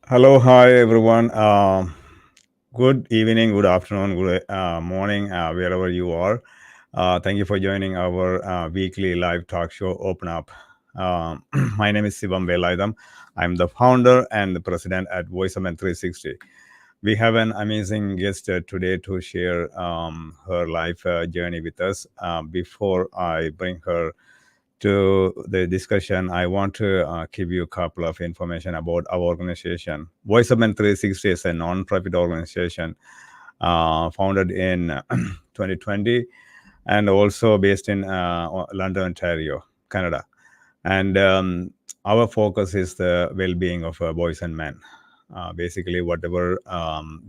Hello, hi everyone. Good evening, good afternoon, good morning, wherever you are. Thank you for joining our weekly live talk show, Open Up. My name is Sivam Velaidam. I'm the founder and the president at VoiceAman 360. We have an amazing guest today to share her life journey with us. Before I bring her to the discussion, I want to give you a couple of information about our organization. VoiceAman 360 is a non-profit organization founded in 2020 and also based in London, Ontario, Canada. And our focus is the well-being of boys and men. Basically, whatever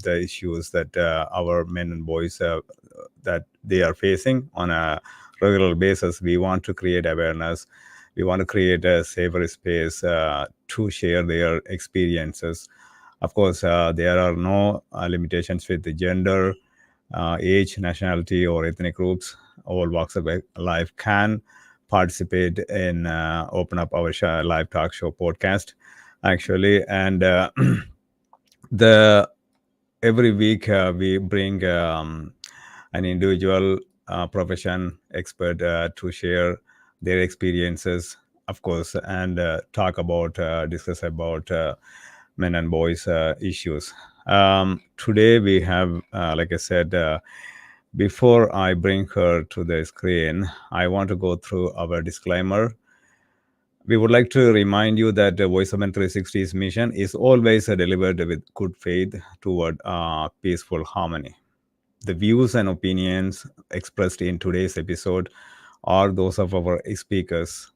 the issues that our men and boys that they are facing on a regular basis, we want to create awareness. We want to create a safer space to share their experiences. Of course, there are no limitations with the gender, age, nationality, or ethnic groups. All walks of life can participate in open up our live talk show podcast actually. And the every week we bring an individual profession expert to share their experiences, of course, and talk about discuss about men and boys issues. Today we have like I said, before I bring her to the screen, I want to go through our disclaimer. We would like to remind you that VoiceOven 360's mission is always delivered with good faith toward peaceful harmony. The views and opinions expressed in today's episode are those of our speakers,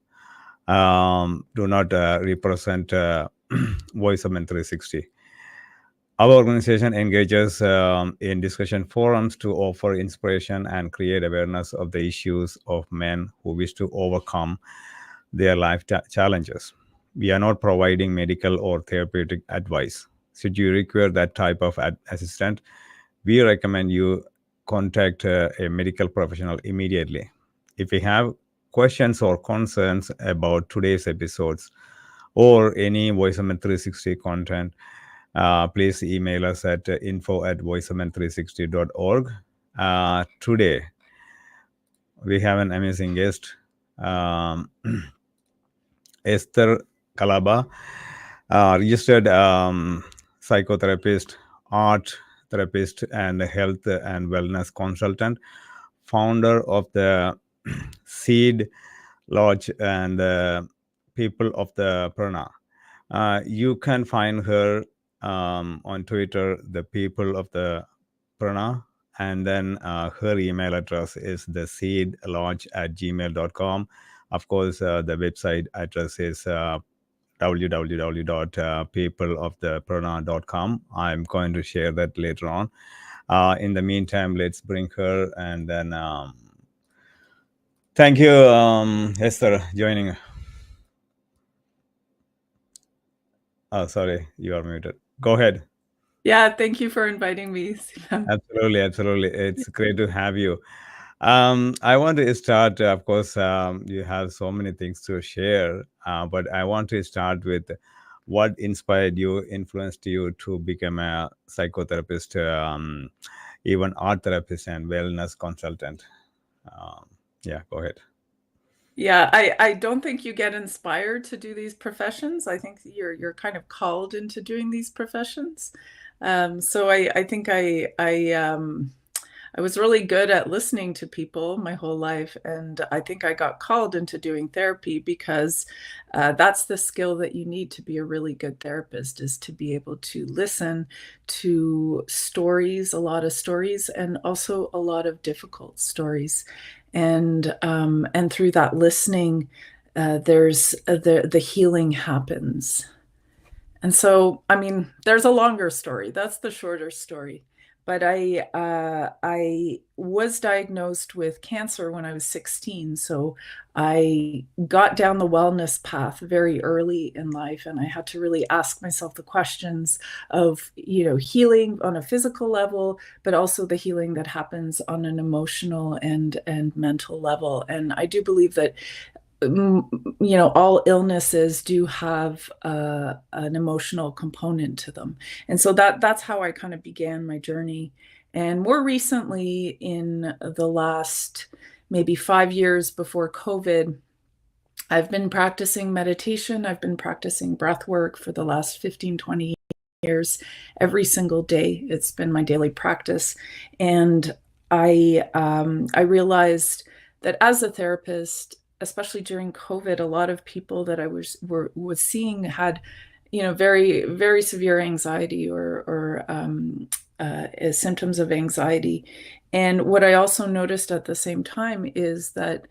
do not represent VoiceOven 360. Our organization engages in discussion forums to offer inspiration and create awareness of the issues of men who wish to overcome their life challenges. We are not providing medical or therapeutic advice. Should you require that type of assistance, we recommend you contact a medical professional immediately. If you have questions or concerns about today's episodes or any VoiceOven 360 content, please email us at info@voiceoven360.org. Today, we have an amazing guest, Esther Kalaba, registered psychotherapist, art therapist, and health and wellness consultant, founder of the Seed Lodge and People of the Prana. You can find her on Twitter, the People of the Prana, and then her email address is the seedlodge@gmail.com. Of course, the website address is www.peopleoftheprana.com. I'm going to share that later on. In the meantime, let's bring her and then thank you, Esther, joining. Oh, sorry, you are muted. Go ahead. Yeah, thank you for inviting me, Sivan. Absolutely, absolutely. It's great to have you. I want to start, of course, you have so many things to share, but I want to start with what inspired you, influenced you to become a psychotherapist, even art therapist and wellness consultant. Yeah, go ahead. Yeah, I don't think you get inspired to do these professions. I think you're kind of called into doing these professions. So I think I was really good at listening to people my whole life, and I think I got called into doing therapy because that's the skill that you need to be a really good therapist, is to be able to listen to stories, a lot of stories, and also a lot of difficult stories. And through that listening, there's the healing happens. And so, I mean, there's a longer story. That's the shorter story. But I was diagnosed with cancer when I was 16, so I got down the wellness path very early in life, and I had to really ask myself the questions of, healing on a physical level, but also the healing that happens on an emotional and mental level. And I do believe that all illnesses do have an emotional component to them. And so that's how I kind of began my journey. And more recently, in the last maybe 5 years before COVID, I've been practicing meditation. I've been practicing breath work for the last 15, 20 years, every single day. It's been my daily practice. And I realized that as a therapist, especially during COVID, a lot of people that I was seeing had, very, very severe anxiety or symptoms of anxiety. And what I also noticed at the same time is that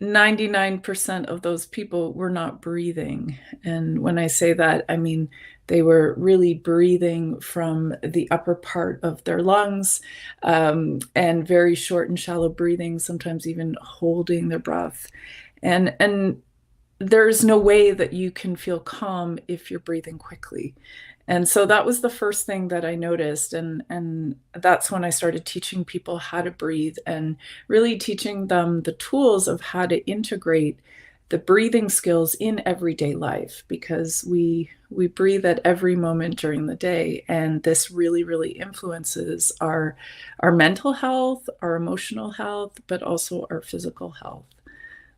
99% of those people were not breathing. And when I say that, I mean they were really breathing from the upper part of their lungs, and very short and shallow breathing, sometimes even holding their breath. And there's no way that you can feel calm if you're breathing quickly. And so that was the first thing that I noticed. And that's when I started teaching people how to breathe and really teaching them the tools of how to integrate the breathing skills in everyday life, because we breathe at every moment during the day. And this really, really influences our mental health, our emotional health, but also our physical health.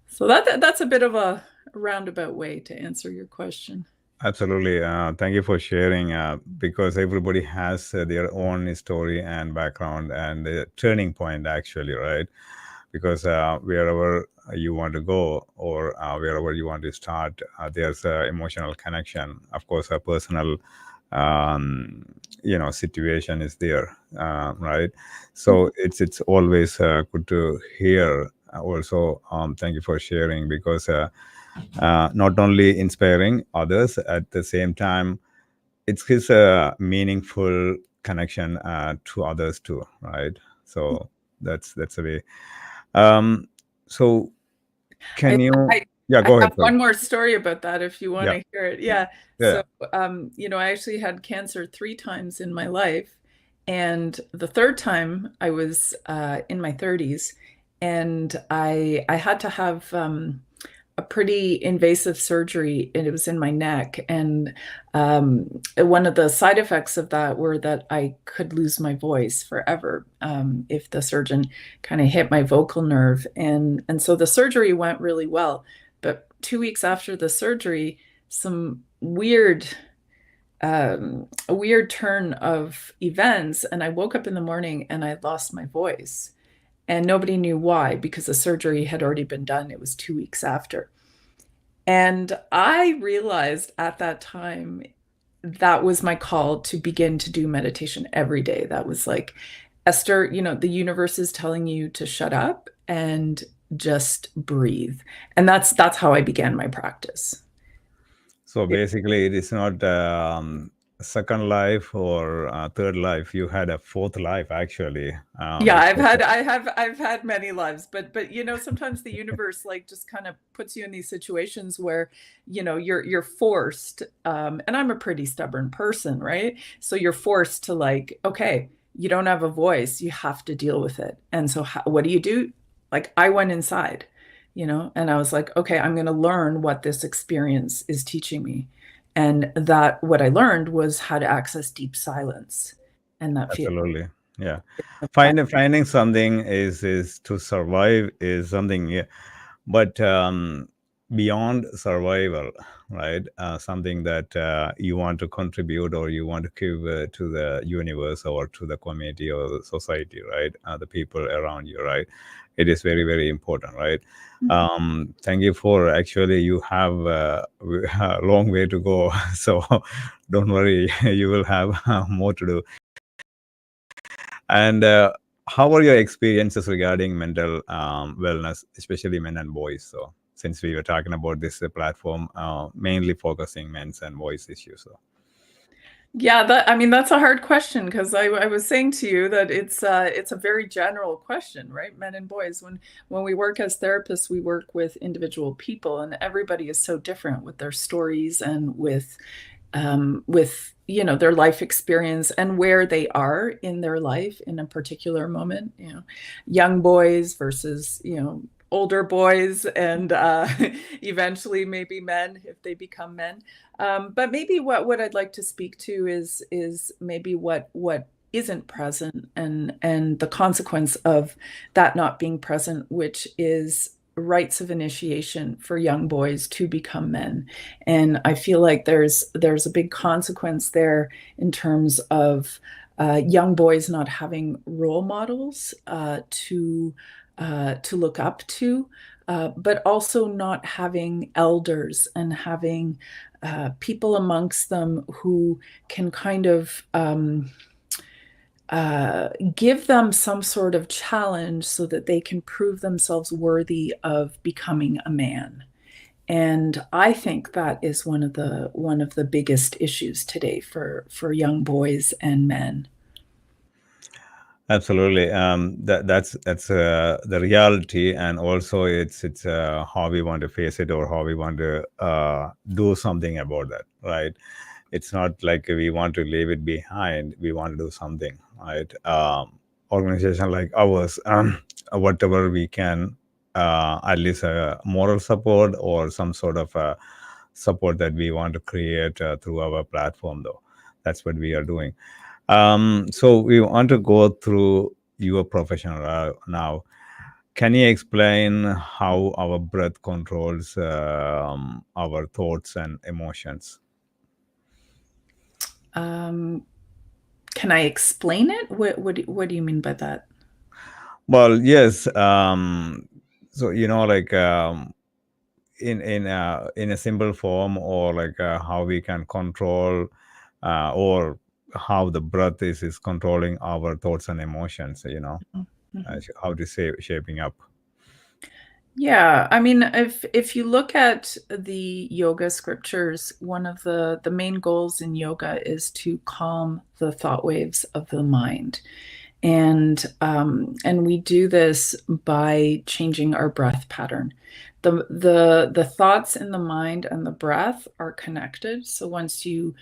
So that's a bit of a roundabout way to answer your question. Absolutely. Thank you for sharing, because everybody has their own story and background and the turning point, actually, right? Because wherever you want to go, or wherever you want to start, there's an emotional connection. Of course, a personal, situation is there, right? So it's always good to hear. Also, thank you for sharing, because not only inspiring others, at the same time it's his meaningful connection to others too, right? So that's a way. um so I, can you, I yeah, I go have ahead, sorry. one more story about that if you want Yeah, to hear it. Yeah. yeah. So, I actually had cancer 3 times in my life, and the third time I was in my 30s, and I had to have a pretty invasive surgery, and it was in my neck. And one of the side effects of that were that I could lose my voice forever, if the surgeon kind of hit my vocal nerve. And so the surgery went really well. But 2 weeks after the surgery, some a weird turn of events, and I woke up in the morning and I lost my voice. And nobody knew why, because the surgery had already been done. It was 2 weeks after. And I realized at that time that was my call to begin to do meditation every day. That was like, Esther, the universe is telling you to shut up and just breathe. And that's how I began my practice. So It, basically, it is not second life or third life. You had a fourth life, actually, yeah, because I've had many lives, but sometimes the universe like just kind of puts you in these situations where, you're forced, and I'm a pretty stubborn person, right? So you're forced to like, okay, you don't have a voice, you have to deal with it. And so what do you do? Like I went inside, and I was like, okay, I'm going to learn what this experience is teaching me. And that what I learned was how to access deep silence and that feel. absolutely, yeah. Finding something is to survive is something, yeah. But beyond survival, right? Something that you want to contribute, or you want to give to the universe, or to the community, or the society, right? The people around you, right? It is very, very important, right? Thank you for, actually, you have a long way to go. So don't worry, you will have more to do. And how are your experiences regarding mental wellness, especially men and boys? So, since we were talking about this platform, mainly focusing men's and boys issues. So, Yeah, I mean that's a hard question, because I was saying to you that it's a very general question, right? Men and boys. When we work as therapists, we work with individual people, and everybody is so different with their stories and with their life experience and where they are in their life in a particular moment. Young boys versus older boys and eventually maybe men if they become men. But maybe what I'd like to speak to is maybe what isn't present and the consequence of that not being present, which is rites of initiation for young boys to become men. And I feel like there's a big consequence there in terms of young boys not having role models to look up to, but also not having elders and having people amongst them who can kind of give them some sort of challenge so that they can prove themselves worthy of becoming a man. And I think that is one of the biggest issues today for young boys and men. Absolutely. That's the reality, and also it's how we want to face it or how we want to do something about that, right? It's not like we want to leave it behind. We want to do something, right? Organization like ours, whatever we can, at least moral support or some sort of support that we want to create through our platform, though. That's what we are doing. So we want to go through your profession now. Can you explain how our breath controls our thoughts and emotions? Can I explain it? What do you mean by that? Well, yes. So like in a simple form, or like how we can control, or how the breath is controlling our thoughts and emotions. Mhm. How to say shaping up. Yeah, I mean, if you look at the yoga scriptures, one of the main goals in yoga is to calm the thought waves of the mind. And we do this by changing our breath pattern. The thoughts in the mind and the breath are connected. So once you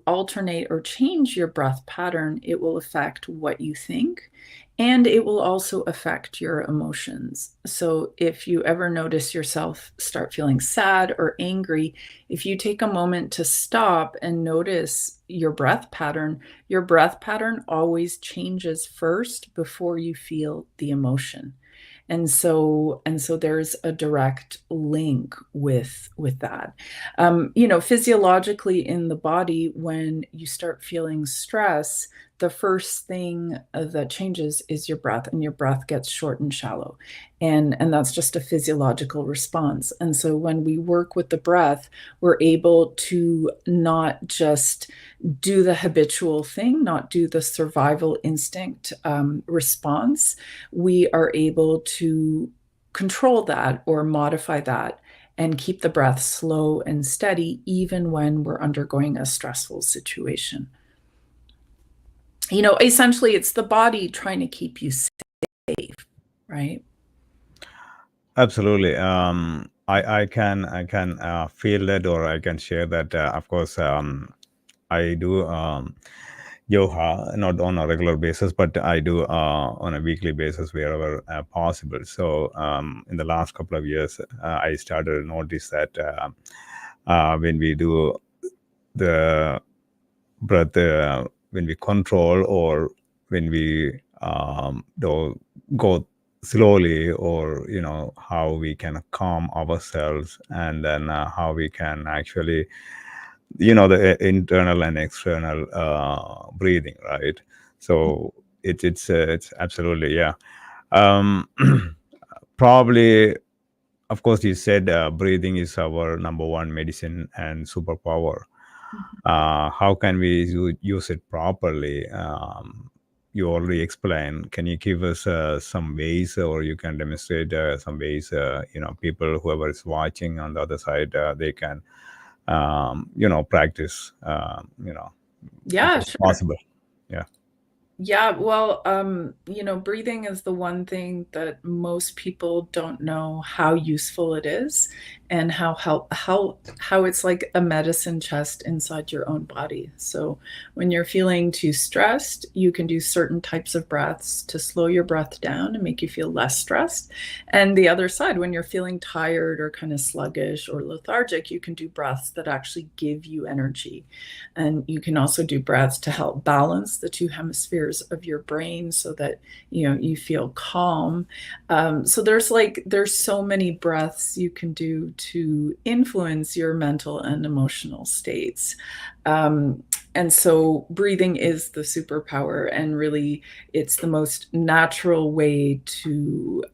alternate or change your breath pattern, it will affect what you think, and it will also affect your emotions. So if you ever notice yourself start feeling sad or angry, if you take a moment to stop and notice your breath pattern always changes first before you feel the emotion. And so there's a direct link with that. Physiologically in the body, when you start feeling stress, the first thing that changes is your breath, and your breath gets short and shallow. And that's just a physiological response. And so when we work with the breath, we're able to not just do the habitual thing, not do the survival instinct response. We are able to control that or modify that and keep the breath slow and steady, even when we're undergoing a stressful situation. Essentially, it's the body trying to keep you safe, right? Absolutely. I can feel that, or I can share that. Of course, I do yoga not on a regular basis, but I do on a weekly basis wherever possible. So in the last couple of years, I started to notice that when we do the breath, when we control, or when we do go slowly, or how we can calm ourselves, and then how we can actually the internal and external breathing, right? So it's absolutely, yeah. um Probably, of course, you said breathing is our number one medicine and superpower. How can we use it properly? You already explained. Can you give us some ways, or you can demonstrate some ways? People, whoever is watching on the other side, they can, practice. If Yeah, it's sure. possible. Yeah. Yeah, well, breathing is the one thing that most people don't know how useful it is, and how it's like a medicine chest inside your own body. So when you're feeling too stressed, you can do certain types of breaths to slow your breath down and make you feel less stressed. And the other side, when you're feeling tired or kind of sluggish or lethargic, you can do breaths that actually give you energy. And you can also do breaths to help balance the two hemispheres of your brain so that you feel calm. So there's so many breaths you can do to influence your mental and emotional states. Um, and so breathing is the superpower, and really it's the most natural way to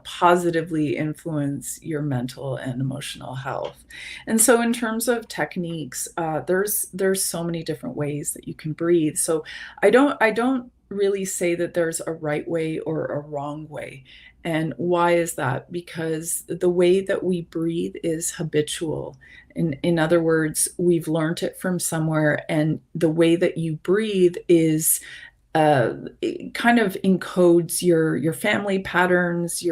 positively influence your mental and emotional health. And so in terms of techniques, there's so many different ways that you can breathe. So I don't really say that there's a right way or a wrong way. And why is that? Because the way that we breathe is habitual. In other words, we've learned it from somewhere, and the way that you breathe is it kind of encodes your family patterns,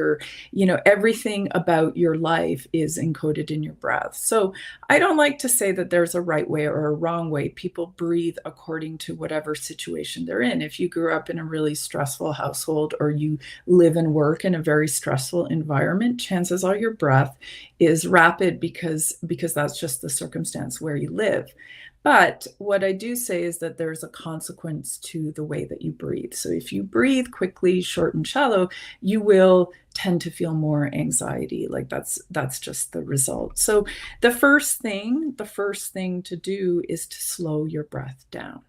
everything about your life is encoded in your breath. So I don't like to say that there's a right way or a wrong way. People breathe according to whatever situation they're in. If you grew up in a really stressful household, or you live and work in a very stressful environment, chances are your breath is rapid because that's just the circumstance where you live. But what I do say is that there's a consequence to the way that you breathe. So if you breathe quickly, short, and shallow, you will tend to feel more anxiety. Like that's just the result. So the first thing to do is to slow your breath down.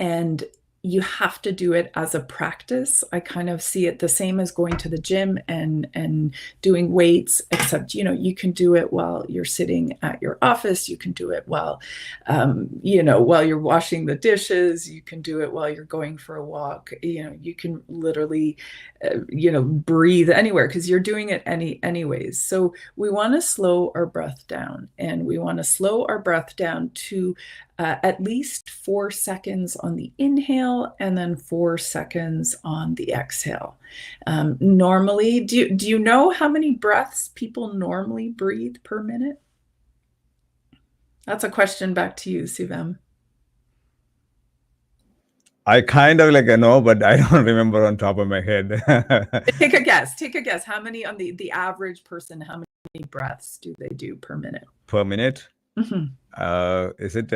And you have to do it as a practice. I kind of see it the same as going to the gym and doing weights, except you can do it while you're sitting at your office. You can do it while you're washing the dishes. You can do it while you're going for a walk. You can literally breathe anywhere, because you're doing it anyways. So we want to slow our breath down, and we want to slow our breath down to at least 4 seconds on the inhale, and then 4 seconds on the exhale. Normally, do you know how many breaths people normally breathe per minute? That's a question back to you, Sivam. I kind of like know, but I don't remember on top of my head. Take a guess. Take a guess. How many on the average person? How many breaths do they do per minute? Per minute? Mhm. Is it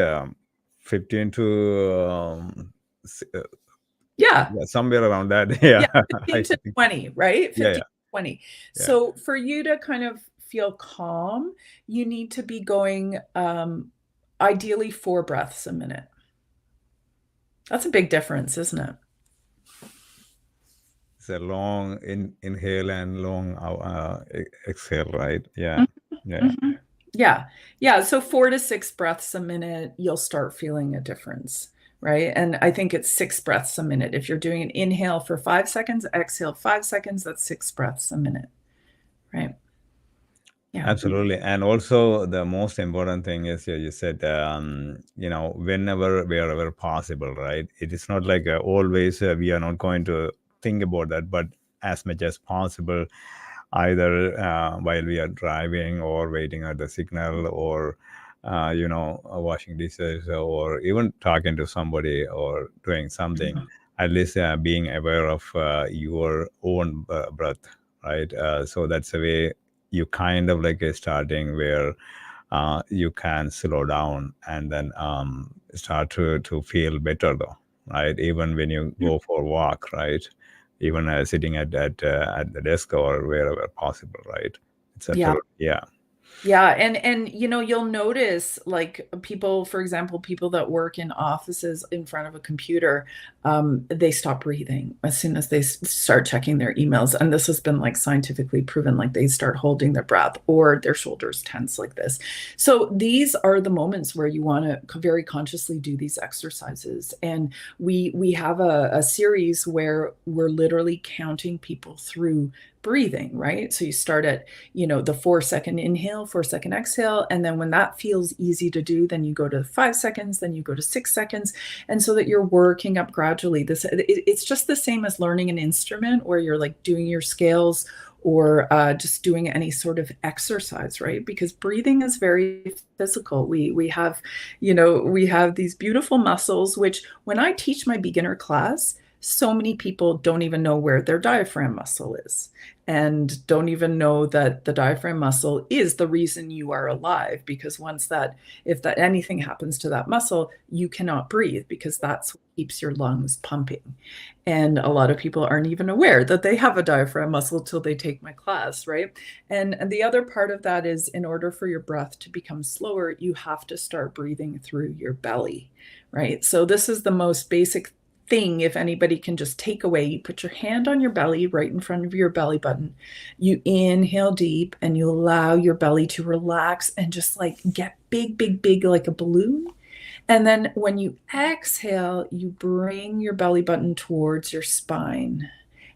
15 to Yeah. yeah, somewhere around that? Yeah, Yeah, I 15 to think. 20, right? Yeah, 15 yeah, to 20. yeah. So for you to kind of feel calm, you need to be going ideally 4 breaths a minute. That's a big difference, isn't it? It's a long inhale and long exhale, right? Yeah, Mhm, yeah. mhm. Yeah. Yeah. So 4 to 6 breaths a minute, you'll start feeling a difference, right? And I think it's 6 breaths a minute. If you're doing an inhale for 5 seconds, exhale 5 seconds, that's 6 breaths a minute, right? Yeah. Absolutely. And also the most important thing is, yeah, you said, whenever, wherever possible, right? It is not like always we are not going to think about that, but as much as possible, either while we are driving or waiting at the signal, or, washing dishes, or even talking to somebody or doing something, at least being aware of your own breath, right? So that's the way you kind of like starting where you can slow down, and then start to feel better though, right? Even when you go for a walk, right? Even sitting at the desk or wherever possible, right? It's Yeah. absolutely, yeah. Yeah, and you'll notice, like, people, for example, people that work in offices in front of a computer, they stop breathing as soon as they start checking their emails. And this has been like scientifically proven, like they start holding their breath, or their shoulders tense like this. So these are the moments where you want to very consciously do these exercises. And we have a series where we're literally counting people through breathing, right? So you start at, the 4-second inhale, 4-second exhale. And then when that feels easy to do, then you go to 5 seconds, then you go to 6 seconds. And so that you're working up gradually. It's just the same as learning an instrument where you're like doing your scales or just doing any sort of exercise, right? Because breathing is very physical. We have, we have these beautiful muscles, which when I teach my beginner class, so many people don't even know where their diaphragm muscle is and don't even know that the diaphragm muscle is the reason you are alive, because if anything happens to that muscle, you cannot breathe, because that's what keeps your lungs pumping. And a lot of people aren't even aware that they have a diaphragm muscle till they take my class, right? And the other part of that is, in order for your breath to become slower, you have to start breathing through your belly, right? So this is the most basic thing. If anybody can just take away, you put your hand on your belly right in front of your belly button, you inhale deep and you allow your belly to relax and just like get big, big, big, like a balloon. And then when you exhale, you bring your belly button towards your spine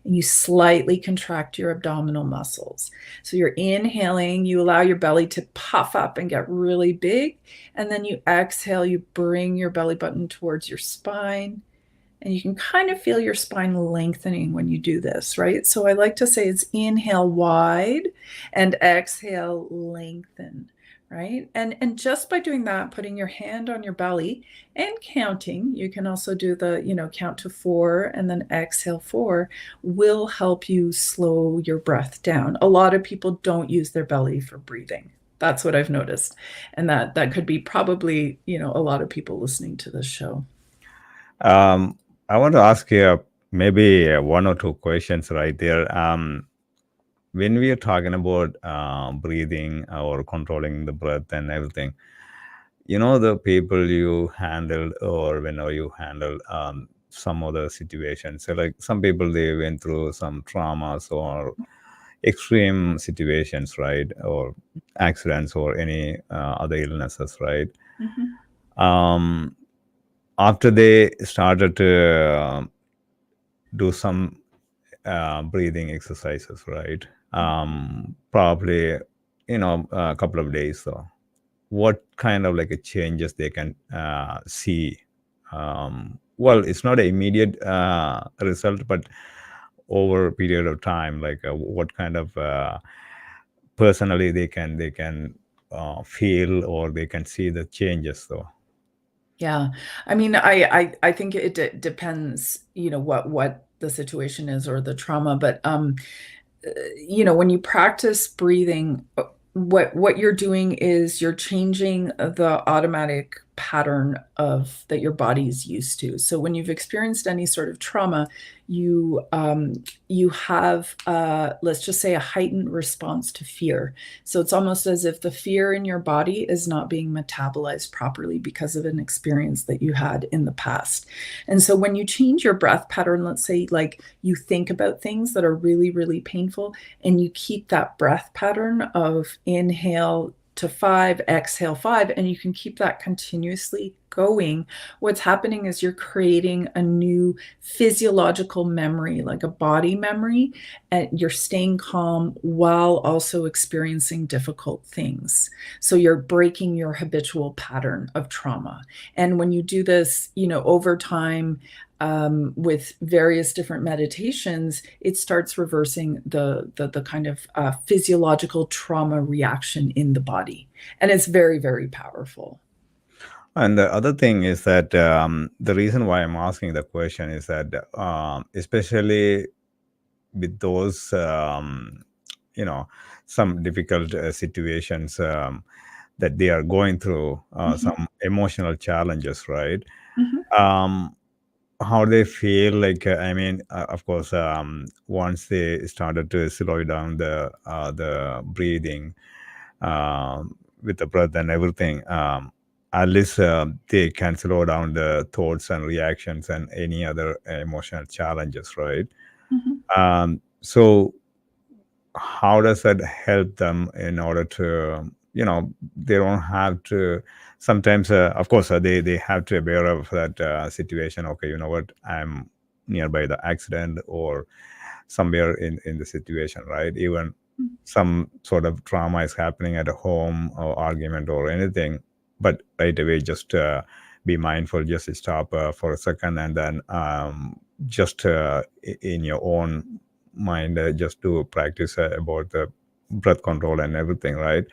and you slightly contract your abdominal muscles. So you're inhaling, you allow your belly to puff up and get really big. And then you exhale, you bring your belly button towards your spine. And you can kind of feel your spine lengthening when you do this, right? So I like to say it's inhale wide and exhale lengthen, right? And just by doing that, putting your hand on your belly and counting, you can also do the, count to 4 and then exhale 4, will help you slow your breath down. A lot of people don't use their belly for breathing. That's what I've noticed. And that could be probably, a lot of people listening to this show. I want to ask you maybe one or two questions right there. When we are talking about breathing or controlling the breath and everything, the people you handled or whenever you handle some other situations. So like some people, they went through some traumas or extreme situations, right? Or accidents or any other illnesses, right? Mm-hmm. After they started to do some breathing exercises, right? Probably, a couple of days. So, what kind of like a changes they can see? Well, it's not an immediate result, but over a period of time, like what kind of personally they can feel or they can see the changes, though. Yeah. I mean, I think it depends, what the situation is or the trauma, but when you practice breathing, what you're doing is you're changing the automatic pattern of that your body's used to. So when you've experienced any sort of trauma, you have let's just say a heightened response to fear. So it's almost as if the fear in your body is not being metabolized properly because of an experience that you had in the past. And so when you change your breath pattern, let's say like you think about things that are really, really painful and you keep that breath pattern of inhale to 5, exhale 5, and you can keep that continuously going. What's happening is you're creating a new physiological memory, like a body memory, and you're staying calm while also experiencing difficult things. So you're breaking your habitual pattern of trauma. And when you do this, over time, with various different meditations, it starts reversing the kind of physiological trauma reaction in the body. And it's very, very powerful. And the other thing is that the reason why I'm asking the question is that especially with those some difficult situations that they are going through, some emotional challenges, right? Mm-hmm. um, how they feel like of course, once they started to slow down the breathing, with the breath and everything, at least they can slow down the thoughts and reactions and any other emotional challenges, right? Mm-hmm. So how does that help them in order to, they don't have to sometimes, of course, they have to be aware of that situation. Okay, you know what, I'm nearby the accident or somewhere in the situation, right? Even some sort of trauma is happening at a home or argument or anything, but right away just be mindful, just stop for a second, and then just in your own mind just to practice about the breath control and everything, right?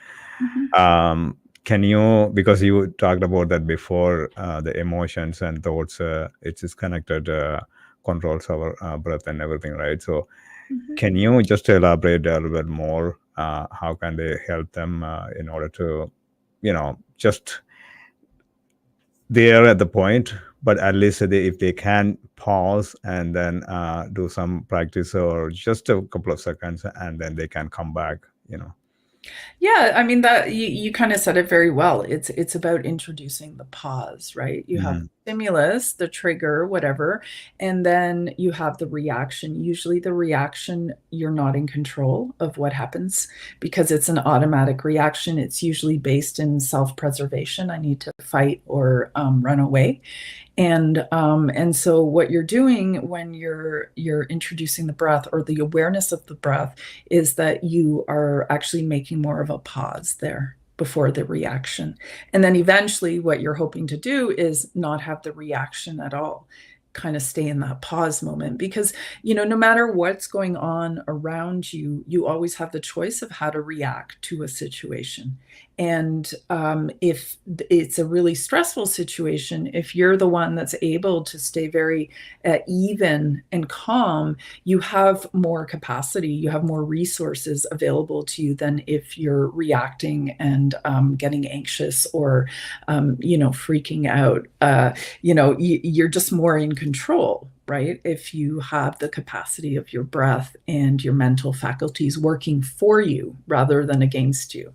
Mhm. Can you, because you talked about that before, the emotions and thoughts, it's just connected, controls our breath and everything, right? So Mhm. can you just elaborate a little bit more? How can they help them in order to, just there at the point, but at least if they can pause and then do some practice or just a couple of seconds, and then they can come back. Yeah, I mean that you kind of said it very well. It's about introducing the pause, right? You have Mhm. stimulus, the trigger, whatever, and then you have the reaction. Usually the reaction, you're not in control of what happens because it's an automatic reaction. It's usually based in self-preservation. I need to fight or run away. And so what you're doing when you're introducing the breath or the awareness of the breath is that you are actually making more of a pause there before the reaction. And then eventually what you're hoping to do is not have the reaction at all, kind of stay in that pause moment, because no matter what's going on around you, you always have the choice of how to react to a situation. And if it's a really stressful situation, if you're the one that's able to stay very even and calm, you have more capacity, you have more resources available to you than if you're reacting and getting anxious or, freaking out. You're just more in control, right? If you have the capacity of your breath and your mental faculties working for you rather than against you.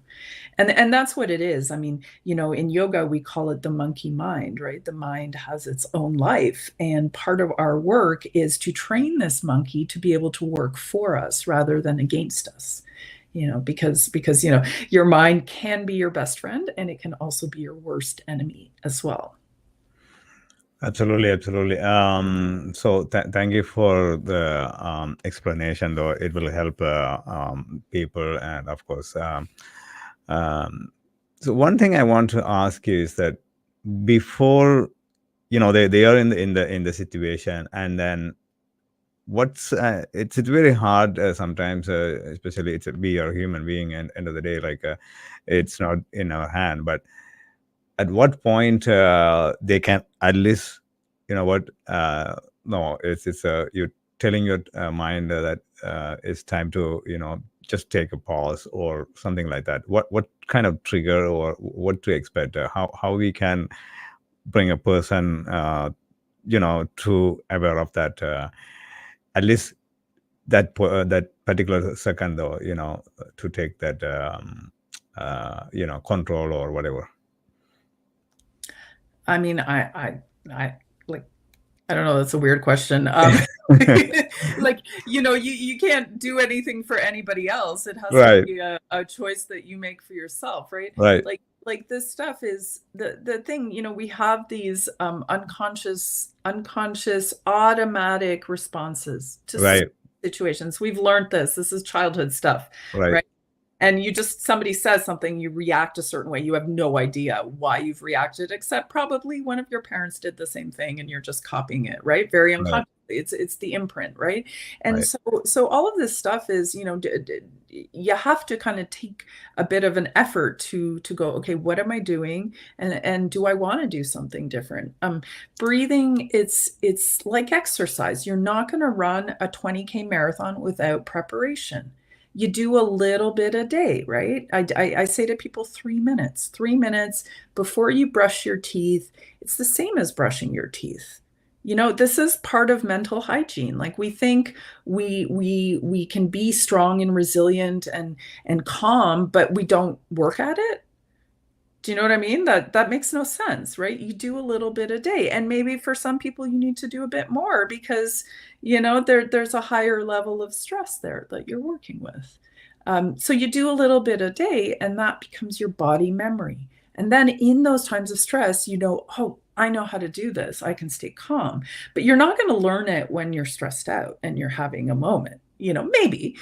And that's what it is. I mean, in yoga we call it the monkey mind, right? The mind has its own life, and part of our work is to train this monkey to be able to work for us rather than against us. Because your mind can be your best friend, and it can also be your worst enemy as well. Absolutely, absolutely. So thank you for the explanation, though it will help people, and of course, um, so one thing I want to ask you is that before they are in the situation, and then what's it's very hard sometimes, especially we are human being, and end of the day, like it's not in our hand, but at what point they can at least, what, no, it's you're telling your mind that it's time to just take a pause or something like that. What kind of trigger or what to expect, how we can bring a person to aware of that, at least that particular second, though, to take that control or whatever. I mean, I like, I don't know, that's a weird question. Like, you can't do anything for anybody else. It has to Right, be a choice that you make for yourself, right? right, Like this stuff is the thing, we have these unconscious automatic responses to right, situations. We've learned this. This is childhood stuff, right, right? And somebody says something, you react a certain way. You have no idea why you've reacted, except probably one of your parents did the same thing and you're just copying it, right? Very right, unconsciously. It's the imprint, right? And right. so all of this stuff is, you have to kind of take a bit of an effort to go, okay, what am I doing? And do I want to do something different? Breathing, it's like exercise. You're not going to run a 20K marathon without preparation. You do a little bit a day, right? I say to people 3 minutes before you brush your teeth. It's the same as brushing your teeth. This is part of mental hygiene. Like, we think we can be strong and resilient and calm, but we don't work at it. Do you know what I mean? That makes no sense, right? You do a little bit a day, and maybe for some people you need to do a bit more because there's a higher level of stress there that you're working with. So you do a little bit a day, and that becomes your body memory. And then in those times of stress, oh, I know how to do this. I can stay calm. But you're not going to learn it when you're stressed out and you're having a moment. maybe,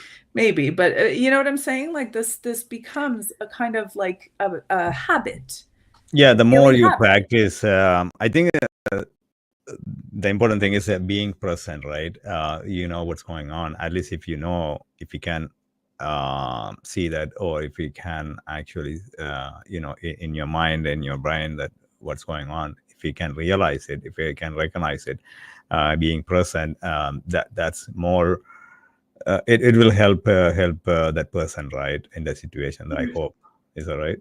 but you know what I'm saying? Like this becomes a kind of like a habit, Yeah, a the more daily you habit. practice, I think the important thing is being present, right? You know what's going on. At least if you know, if you can see that, or if you can actually, in your mind, in your brain, that what's going on. If you can realize it, if you can recognize it, being present, that's more. It will help that person, right, in the situation. I hope, is that right?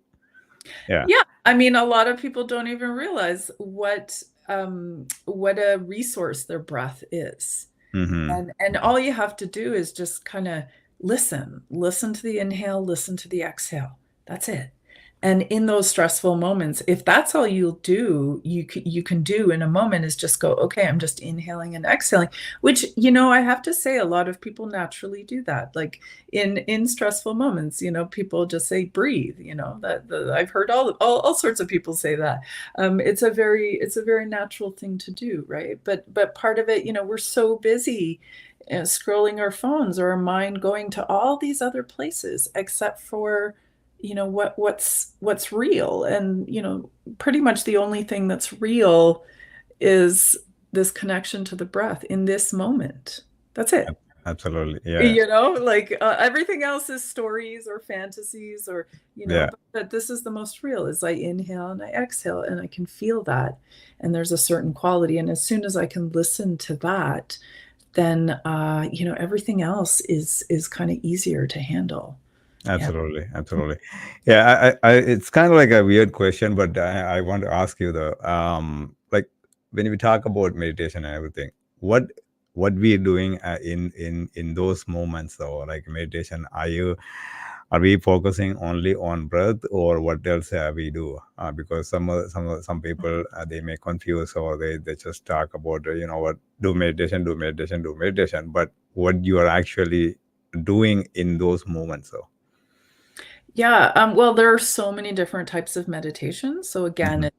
Yeah. Yeah, I mean, a lot of people don't even realize what a resource their breath is. Mm-hmm. And all you have to do is just kind of listen to the inhale, listen to the exhale. That's it. And in those stressful moments, if that's all you'll do, you can do in a moment is just go, okay, I'm just inhaling and exhaling, which, I have to say a lot of people naturally do that. Like in stressful moments, people just say breathe, that I've heard all sorts of people say that. It's a very natural thing to do, right? But part of it, we're so busy scrolling our phones or our mind going to all these other places except for what's real. And pretty much the only thing that's real is this connection to the breath in this moment. That's it. Absolutely. Yeah. Like everything else is stories or fantasies or Yeah. but this is the most real. Is I inhale and I exhale and I can feel that, and there's a certain quality, and as soon as I can listen to that, then everything else is kind of easier to handle. Yeah. Absolutely, absolutely. Yeah, it's kind of like a weird question, but I want to ask you though. Like when we talk about meditation and everything, what what we doing in those moments though, like meditation? Are we focusing only on breath, or what else we do? Because some people they may confuse, or they just talk about what, do meditation, do meditation, do meditation, but what you are actually doing in those moments though. Yeah, well, there are so many different types of meditation. So again, Mhm.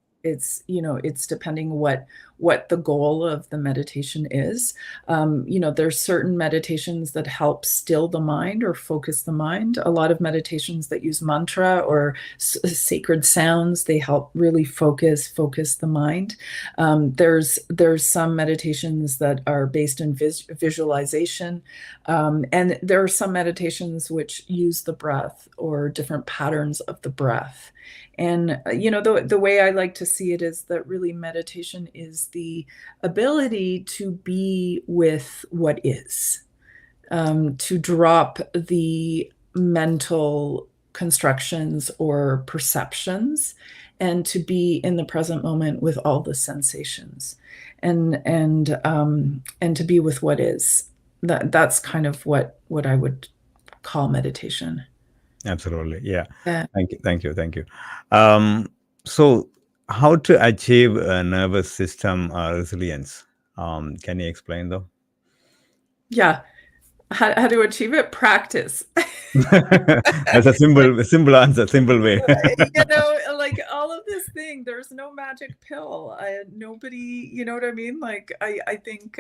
it's depending what the goal of the meditation is. There's certain meditations that help still the mind or focus the mind. A lot of meditations that use mantra or sacred sounds, they help really focus the mind. There's some meditations that are based in visualization. And there are some meditations which use the breath or different patterns of the breath. And, the way I like to see it is that really meditation is the ability to be with what is, to drop the mental constructions or perceptions, and to be in the present moment with all the sensations, and to be with what is. That's kind of what I would call meditation. Absolutely. Yeah. Yeah. Thank you. Thank you. Thank you. Um, so, how to achieve a nervous system resilience? Can you explain though? Yeah. How to achieve it? Practice. That's a simple answer, simple way. Like all of this thing, there's no magic pill. Nobody, you know what I mean? Like I think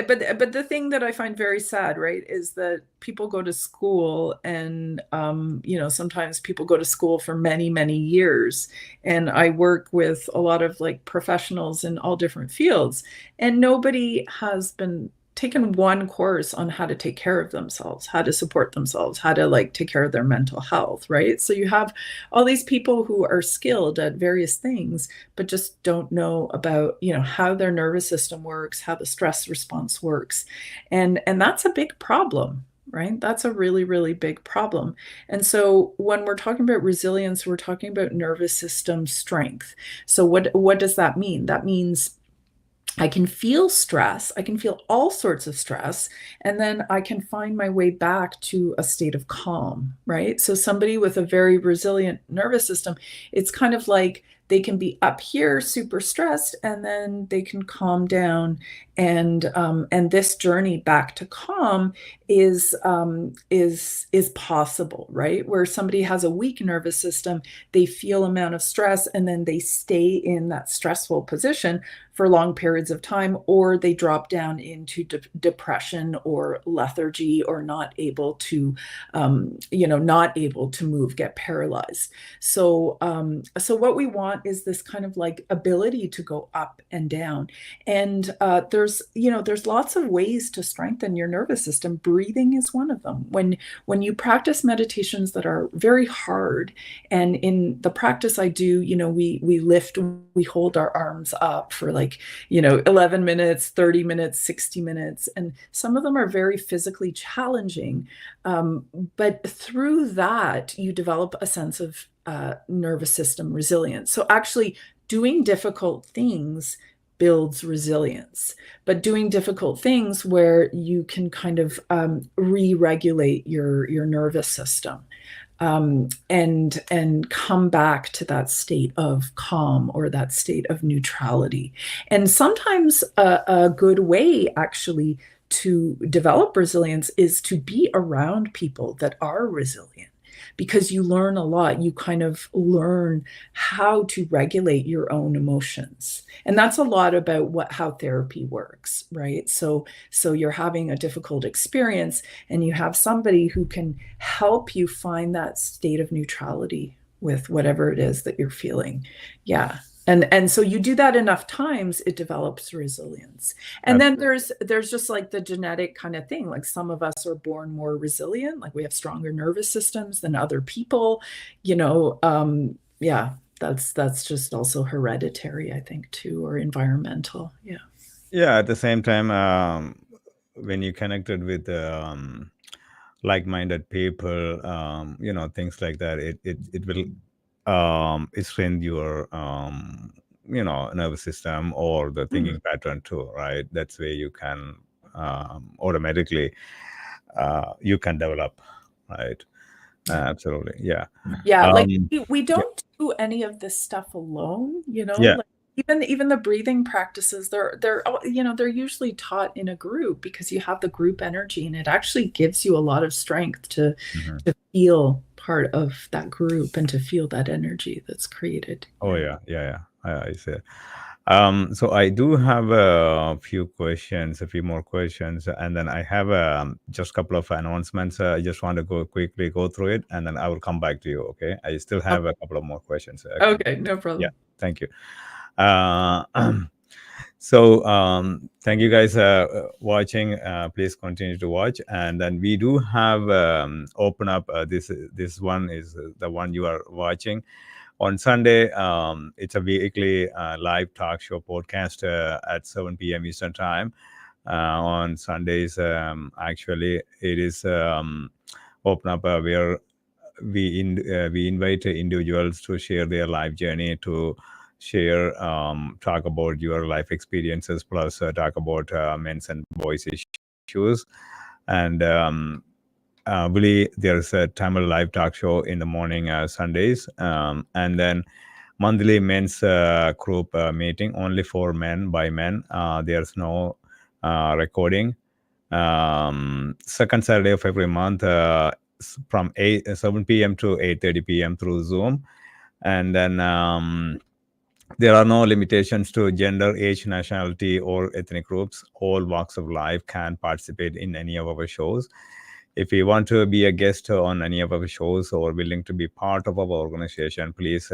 but the thing that I find very sad, right, is that people go to school and sometimes people go to school for many, many years. And I work with a lot of like professionals in all different fields, and nobody has been taken one course on how to take care of themselves, how to support themselves, how to like take care of their mental health, right? So you have all these people who are skilled at various things but just don't know about how their nervous system works, how the stress response works. And that's a big problem, right? That's a really, really big problem. And so when we're talking about resilience, we're talking about nervous system strength. So what does that mean? That means I can feel stress. I can feel all sorts of stress. And then I can find my way back to a state of calm, right? So, somebody with a very resilient nervous system, it's kind of like they can be up here super stressed and then they can calm down. And this journey back to calm is possible, right? Where somebody has a weak nervous system, they feel amount of stress, and then they stay in that stressful position for long periods of time, or they drop down into depression or lethargy, or not able to, not able to move, get paralyzed. So what we want is this kind of like ability to go up and down. And there's lots of ways to strengthen your nervous system. Breathing is one of them. When you practice meditations that are very hard, and in the practice I do, we lift, we hold our arms up for like, 11 minutes, 30 minutes, 60 minutes, and some of them are very physically challenging. But through that, you develop a sense of nervous system resilience. So actually, doing difficult things builds resilience, but doing difficult things where you can kind of re-regulate your nervous system, and come back to that state of calm, or that state of neutrality. And sometimes a good way actually to develop resilience is to be around people that are resilient, because you learn a lot. You kind of learn how to regulate your own emotions. And that's a lot about how therapy works, right? So you're having a difficult experience, and you have somebody who can help you find that state of neutrality with whatever it is that you're feeling. Yeah. And so you do that enough times, it develops resilience. And then there's just like the genetic kind of thing. Like some of us are born more resilient, like we have stronger nervous systems than other people. Yeah, that's just also hereditary, I think, too, or environmental. Yeah. Yeah, at the same time, when you connected with like-minded people, things like that, it will strengthen your nervous system or the thinking pattern too, right? That's where you can automatically you can develop, right? Absolutely, yeah. Yeah, like we Yeah, don't do any of this stuff alone, yeah. like even the breathing practices, they're usually taught in a group, because you have the group energy, and it actually gives you a lot of strength to Mhm. feel part of that group, and to feel that energy that's created. Oh Yeah. yeah. I see. So I do have a few more questions, and then I have just a couple of announcements. I just want to quickly go through it, and then I will come back to you. Okay, I still have a couple of more questions. Okay. Okay, no Yeah. problem. Thank you. Uh, so thank you guys watching. Please continue to watch, and then we do have open up. This one is the one you are watching on Sunday. It's a weekly live talk show podcast at 7 p.m. Eastern Time. On Sundays, actually, it is open up where we invite individuals to share their life journey, to share, talk about your life experiences, plus talk about men's and boys issues. And really, there's a Tamil live talk show in the morning, Sundays, and then monthly men's group meeting only for men by men. There's no recording. Second Saturday of every month, from 7 p.m. to 8:30 p.m. through Zoom, and then there are no limitations to gender, age, nationality, or ethnic groups. All walks of life can participate in any of our shows. If you want to be a guest on any of our shows or willing to be part of our organization, please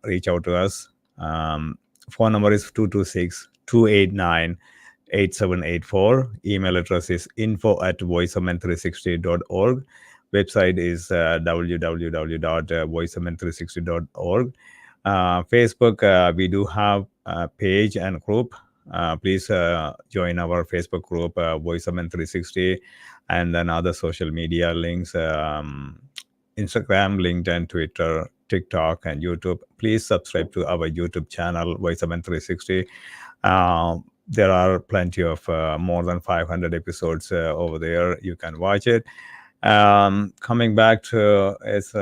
reach out to us. Phone number is 226-289-8784. Email address is info@voiceomen360.org. Website is www.voiceomen360.org. Facebook, we do have a page and group. Please join our Facebook group, Voiceomen 360, and then other social media links, Instagram, LinkedIn, Twitter, TikTok, and YouTube. Please subscribe to our YouTube channel, Voiceomen 360. There are plenty of more than 500 episodes over there. You can watch it. Coming back to it's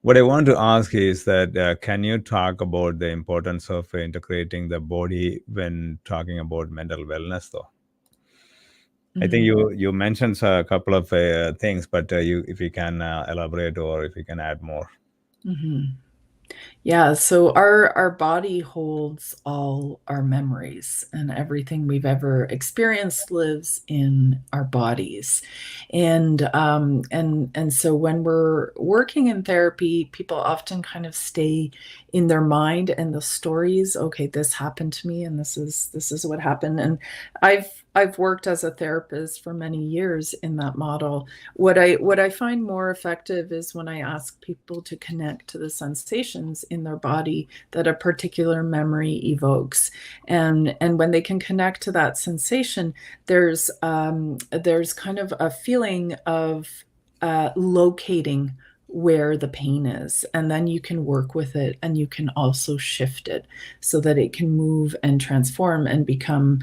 What I want to ask is that can you talk about the importance of integrating the body when talking about mental wellness, though? I think Mhm. you mentioned a couple of things, but you if you can elaborate or if you can add more. Mhm. Yeah, so our body holds all our memories, and everything we've ever experienced lives in our bodies. And so when we're working in therapy, people often kind of stay in their mind and the stories, okay, this happened to me and this is what happened. And I've worked as a therapist for many years in that model. What I find more effective is when I ask people to connect to the sensations in their body that a particular memory evokes, and when they can connect to that sensation, there's kind of a feeling of locating where the pain is, and then you can work with it and you can also shift it so that it can move and transform and become,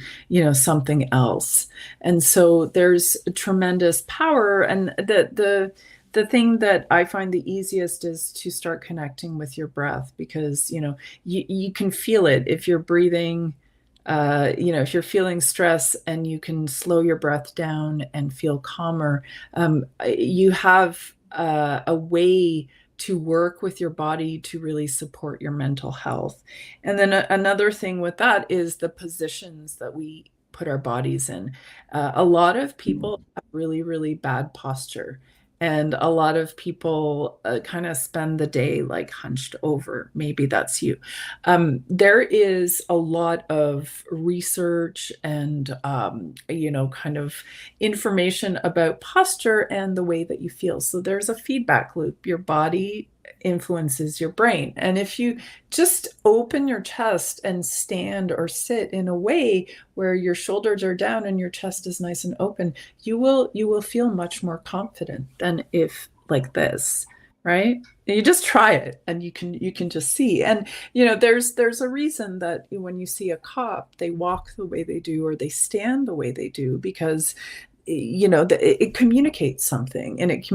something else. And so there's tremendous power, and the thing that I find the easiest is to start connecting with your breath, because you can feel it if you're breathing. If you're feeling stress and you can slow your breath down and feel calmer, you have a way to work with your body to really support your mental health. And then another thing with that is the positions that we put our bodies in. A lot of people have really, really bad posture. And a lot of people kind of spend the day like hunched over. Maybe that's you. There is a lot of research and, kind of information about posture and the way that you feel. So there's a feedback loop. Your body influences your brain. And if you just open your chest and stand or sit in a way where your shoulders are down and your chest is nice and open, you will feel much more confident than if like this, right? You just try it and you can just see. And there's a reason that when you see a cop, they walk the way they do or they stand the way they do, because it communicates something, and it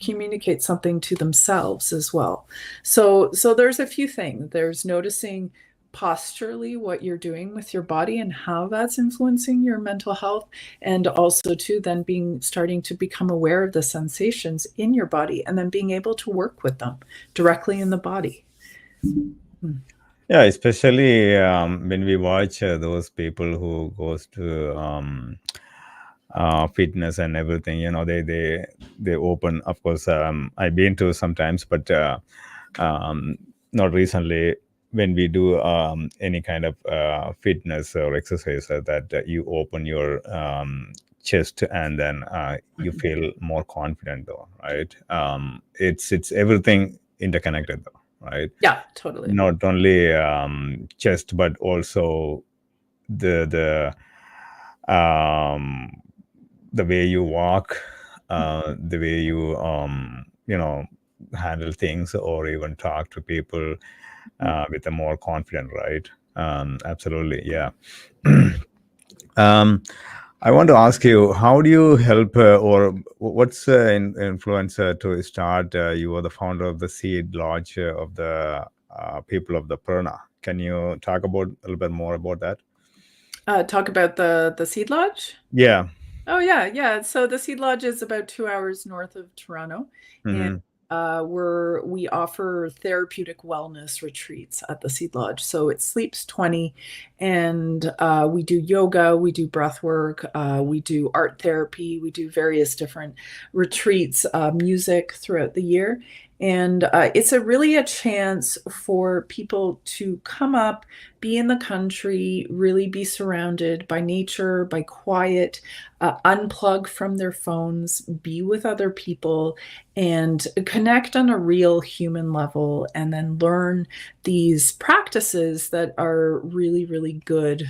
communicates something to themselves as well. So there's a few things. There's noticing posturally what you're doing with your body and how that's influencing your mental health, and also too then being starting to become aware of the sensations in your body and then being able to work with them directly in the body. Mm. Yeah, especially when we watch those people who goes to fitness and everything, they open. Of course, I've been to sometimes, but um, not recently. When we do any kind of fitness or exercise, that you open your chest and then you Mhm. feel more confident, though, right? It's everything interconnected, though, right? Yeah, totally. Not only chest but also the the way you walk, the way you handle things or even talk to people with a more confident, right? Absolutely, yeah. um, I want to ask you, how do you help, or what's influence to start? You are the founder of the Seed Lodge of the people of the Prana. Can you talk about a little bit more about that? Talk about the Seed Lodge. Yeah. Oh yeah, yeah. So the Seed Lodge is about 2 hours north of Toronto, and Hmm. we offer therapeutic wellness retreats at the Seed Lodge. So it sleeps 20, and we do yoga, we do breath work, we do art therapy, we do various different retreats, music throughout the year. And it's really a chance for people to come up, be in the country, really be surrounded by nature, by quiet, unplug from their phones, be with other people, and connect on a real human level, and then learn these practices that are really, really good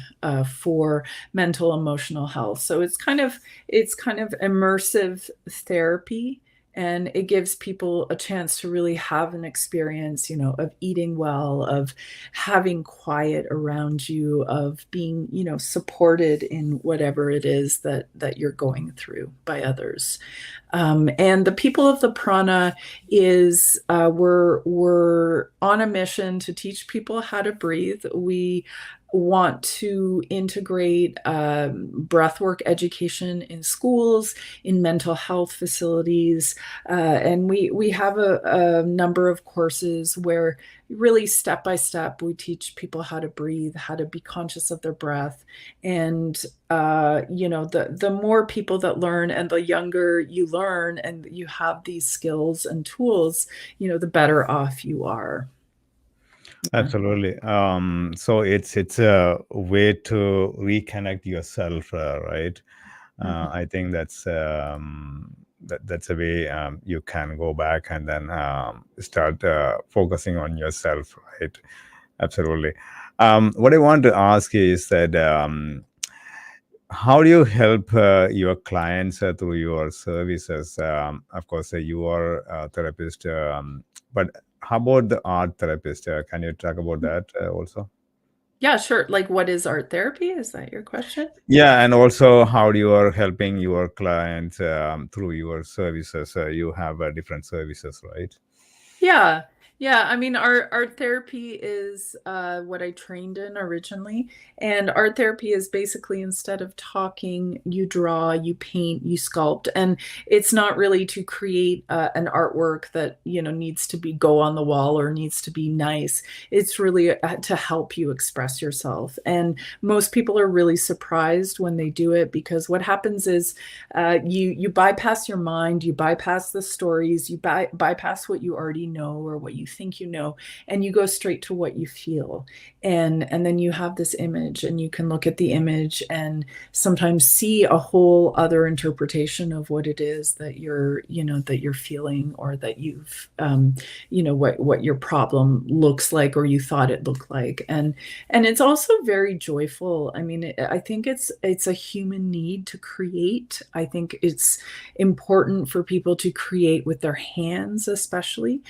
for mental emotional health. So it's kind of immersive therapy. And it gives people a chance to really have an experience, of eating well, of having quiet around you, of being, supported in whatever it is that you're going through by others. And the people of the Prana is we're on a mission to teach people how to breathe. We want to integrate breathwork education in schools, in mental health facilities, and we have a number of courses where really step by step we teach people how to breathe, how to be conscious of their breath, and the more people that learn and the younger you learn and you have these skills and tools, the better off you are. Yeah. Absolutely. So it's a way to reconnect yourself, right? Mhm. I think that's a way you can go back and then start focusing on yourself, right? Absolutely. What I want to ask is that how do you help your clients through your services? Of course, you are a therapist, but how about the art therapist? Can you talk about that also? Yeah, sure. Like, what is art therapy? Is that your question? Yeah, and also how you are helping your clients through your services. You have different services, right? Yeah. Yeah, I mean, art therapy is what I trained in originally. And art therapy is basically instead of talking, you draw, you paint, you sculpt. And it's not really to create an artwork that, needs to go on the wall or needs to be nice. It's really to help you express yourself. And most people are really surprised when they do it, because what happens is you bypass your mind, you bypass the stories, you bypass what you already know or what you think you know, and you go straight to what you feel. And then you have this image, and you can look at the image and sometimes see a whole other interpretation of what it is that you're feeling, or that what your problem looks like, or you thought it looked like. And it's also very joyful. I mean, I think it's a human need to create. I think it's important for people to create with their hands, especially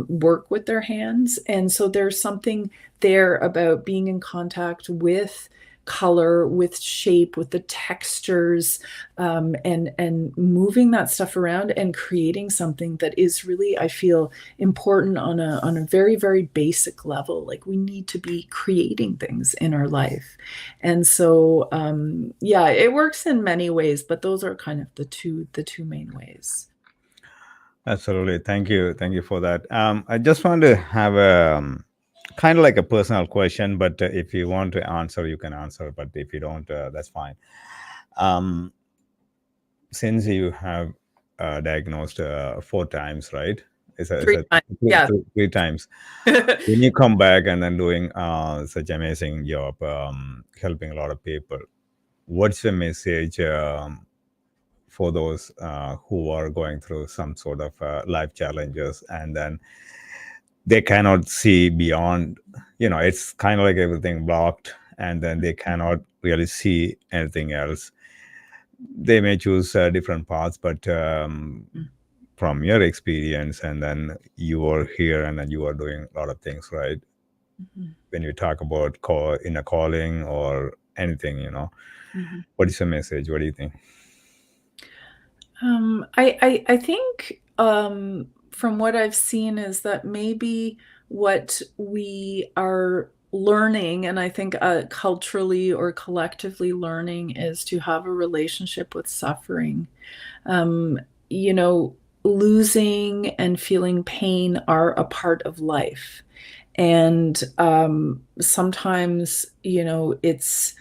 work with their hands. And so there's something there about being in contact with color, with shape, with the textures, and moving that stuff around and creating something that is really, I feel, important on a very, very basic level. Like, we need to be creating things in our life. And so yeah, it works in many ways, but those are kind of the two main ways. Absolutely. Thank you for that. I just want to have a kind of like a personal question, but if you want to answer, you can answer. But if you don't, that's fine. Um, since you have diagnosed 4 times, right? It's Three a times. Yeah. three times. When you come back and then doing such amazing job, helping a lot of people, what's the message for those who are going through some sort of life challenges, and then they cannot see beyond, it's kind of like everything blocked, and then they cannot really see anything else. They may choose different paths, but from your experience, and then you are here and then you are doing a lot of things, right? Mhm. When you talk about inner calling or anything, Mhm. what is the message? What do you think? I think from what I've seen is that maybe what we are learning, and I think culturally or collectively learning, is to have a relationship with suffering. Um, you know, Losing and feeling pain are a part of life. And sometimes, it's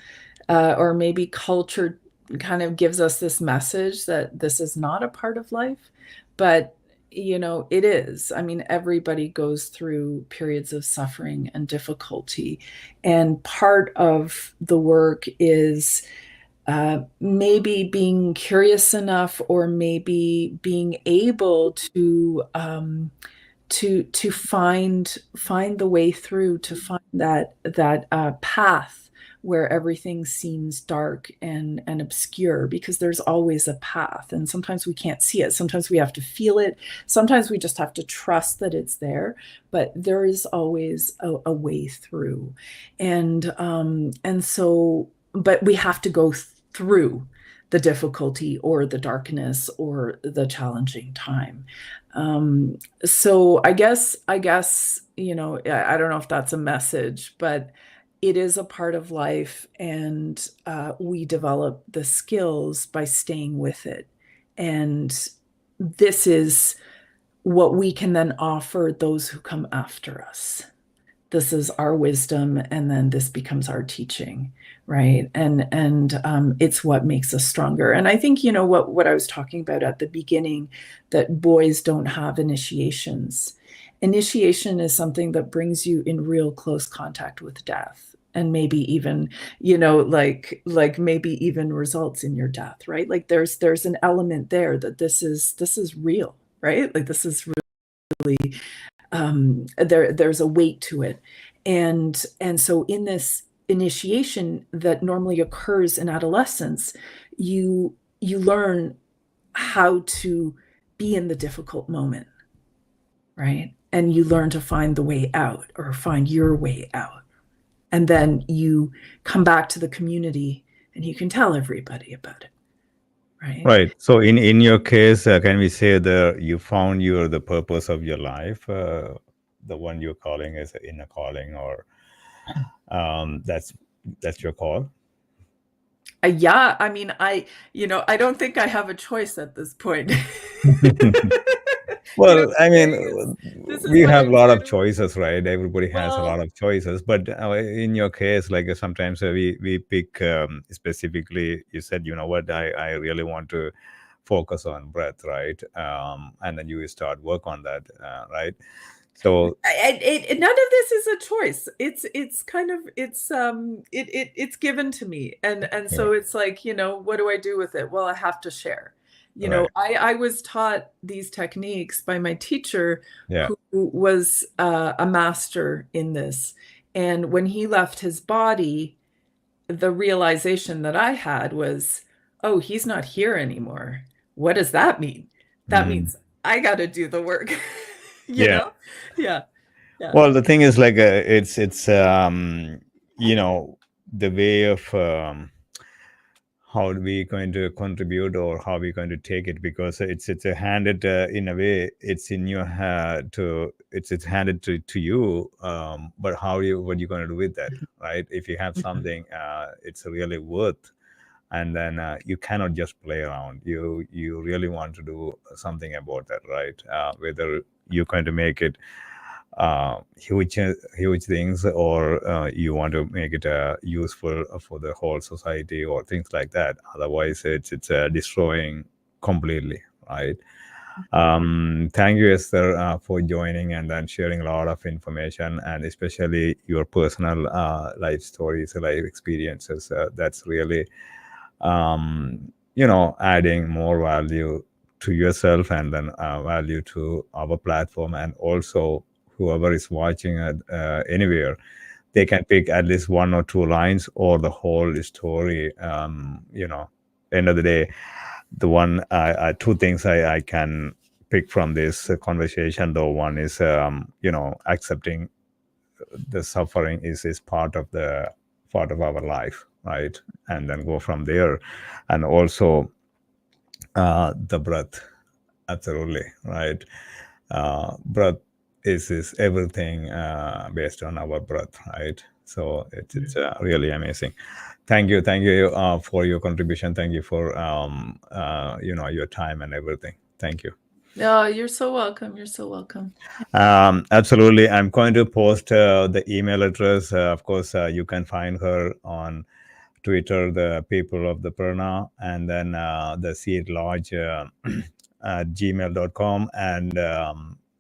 or maybe culture kind of gives us this message that this is not a part of life, but it is. I mean, everybody goes through periods of suffering and difficulty, and part of the work is maybe being curious enough, or maybe being able to find the way through, to find that path where everything seems dark and obscure, because there's always a path, and sometimes we can't see it. Sometimes we have to feel it. Sometimes we just have to trust that it's there, but there is always a way through. And so, but we have to go through the difficulty or the darkness or the challenging time. So I guess, you know, I don't know if that's a message, but it is a part of life, and we develop the skills by staying with it. And this is what we can then offer those who come after us. This is our wisdom, and then this becomes our teaching, right? And it's what makes us stronger. And I think, you know, what I was talking about at the beginning, that boys don't have initiations. Initiation is something that brings you in real close contact with death, and maybe even, you know, like maybe even results in your death, right? Like there's an element there that this is real, right? Like this is really there's a weight to it. And so in this initiation that normally occurs in adolescence, you learn how to be in the difficult moment, right? And you learn to find the way out, or find your way out. And then you come back to the community and you can tell everybody about it, right? Right. So in your case, can we say that you found the purpose of your life, the one you're calling as an inner calling, or that's your call? Yeah, I mean, I don't think I have a choice at this point. You know, Well, I mean, this is we what have I a lot of do. choices, right? Everybody has a lot Well, of choices, but in your case, like sometimes we pick specifically. You said, you know what, I really want to focus on breath, right? And then you start work on that, right? So none of this is a choice. It's kind of it's given to me, and yeah, so it's like, you know, what do I do with it? Well, I have to share. You know, right, I was taught these techniques by my teacher, yeah, who was a master in this, and when he left his body, the realization that I had was, oh, he's not here anymore. What does that mean? That mm, means I got to do the work. You yeah. know? Yeah. Yeah. Well, the thing is, like, it's you know, the way of how are we going to contribute, or how are we going to take it, because it's a handed in a way, it's in your to it's handed to you, but what you going to do with that, right? If you have Mhm. something, it's really worth, and then you cannot just play around. You really want to do something about that, right? Whether you're going to make it huge things, or you want to make it useful for the whole society, or things like that. Otherwise it's destroying completely, right? Thank you, Esther, for joining and then sharing a lot of information, and especially your personal life stories, life experiences. That's really adding more value to yourself, and then value to our platform, and also whoever is watching it anywhere, they can pick at least one or two lines, or the whole story. End of the day, the one two things I can pick from this conversation, though. One is accepting the suffering is part of our life, right? And then go from there. And also the breath, absolutely, right? Breath is everything based on our breath, right? So it's really amazing. Thank you for your contribution. Thank you for your time and everything. Thank you. Oh, you're so welcome. You're so welcome. Absolutely. I'm going to post the email address. Of course, you can find her on Twitter, the People of the Prana, and then the Seed Lodge at gmail.com, and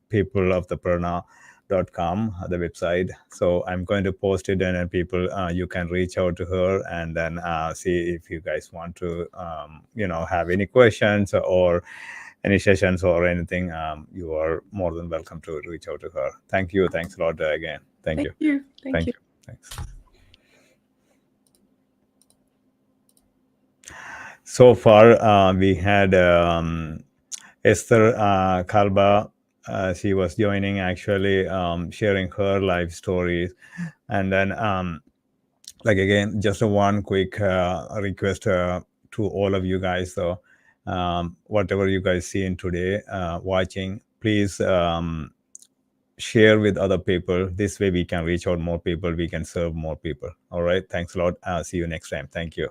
People of the Prana.com, the website. So I'm going to post it, and then people, you can reach out to her, and then see if you guys want to, have any questions, or any sessions or anything. You are more than welcome to reach out to her. Thank you. Thanks a lot again. Thank Thank you. you. Thank Thank you. you. Thanks. So far, we had Esther Kalba. She was joining, actually sharing her life stories. And then, like, again, just a one quick request to all of you guys. So whatever you guys see in today, watching, please share with other people. This way we can reach out more people, we can serve more people. All right, thanks a lot. See you next time. Thank you.